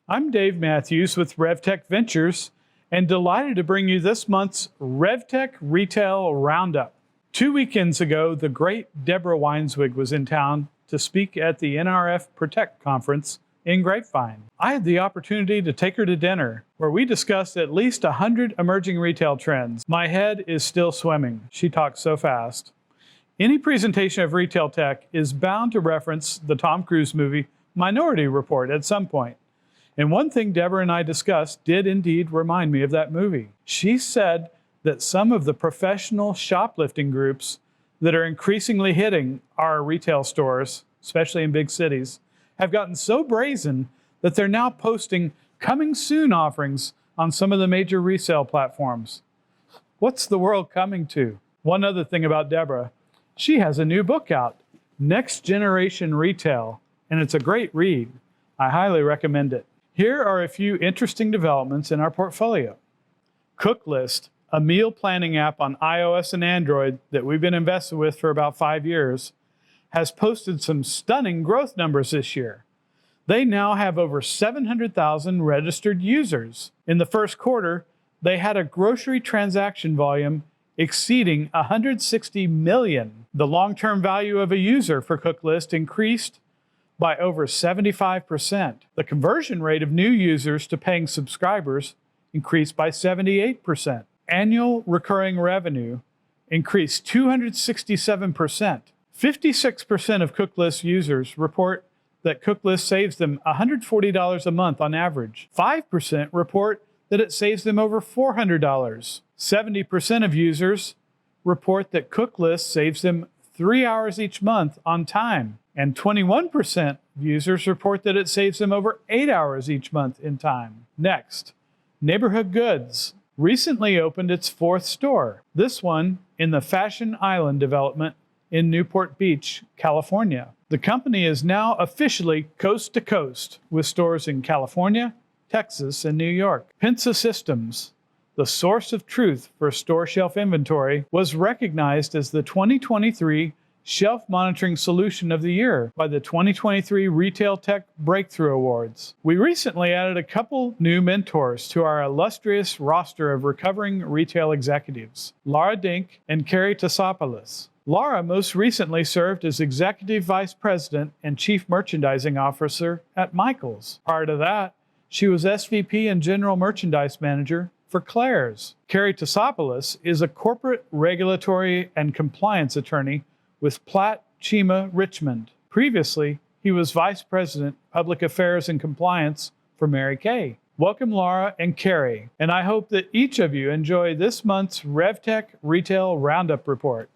I'm Dave Matthews with RevTech Ventures and delighted to bring you this month's RevTech Retail Roundup. 2 weekends ago, the great Deborah Weinswig was in town to speak at the NRF Protect conference in Grapevine. I had the opportunity to take her to dinner, where we discussed at least 100 emerging retail trends. My head is still swimming. She talks so fast. Any presentation of retail tech is bound to reference the Tom Cruise movie Minority Report at some point. And one thing Deborah and I discussed did indeed remind me of that movie. She said that some of the professional shoplifting groups that are increasingly hitting our retail stores, especially in big cities, have gotten so brazen that they're now posting coming soon offerings on some of the major resale platforms. What's the world coming to? One other thing about Deborah, she has a new book out, Next Generation Retail, and it's a great read. I highly recommend it. Here are a few interesting developments in our portfolio. Cooklist, a meal planning app on iOS and Android that we've been invested with for about 5 years, has posted some stunning growth numbers this year. They now have over 700,000 registered users. In the first quarter, they had a grocery transaction volume exceeding 160 million. The long-term value of a user for Cooklist increased by over 75%. The conversion rate of new users to paying subscribers increased by 78%. Annual recurring revenue increased 267%. 56% of Cooklist users report that Cooklist saves them $140 a month on average. 5% report that it saves them over $400. 70% of users report that Cooklist saves them 3 hours each month on time. And 21% of users report that it saves them over 8 hours each month in time. Next, Neighborhood Goods recently opened its 4th store, this one in the Fashion Island development in Newport Beach, California. The company is now officially coast to coast with stores in California, Texas, and New York. Pinsa Systems, the source of truth for store shelf inventory, was recognized as the 2023 Shelf Monitoring Solution of the Year by the 2023 Retail Tech Breakthrough Awards. We recently added a couple new mentors to our illustrious roster of recovering retail executives, Laura Dink and Carrie Tassopoulos. Laura most recently served as Executive Vice President and Chief Merchandising Officer at Michaels. Prior to that, she was SVP and General Merchandise Manager for Claire's. Carrie Tassopoulos is a corporate regulatory and compliance attorney with Platt Chima Richmond. Previously, he was Vice President, Public Affairs and Compliance for Mary Kay. Welcome, Laura and Carrie, and I hope that each of you enjoy this month's RevTech Retail Roundup report.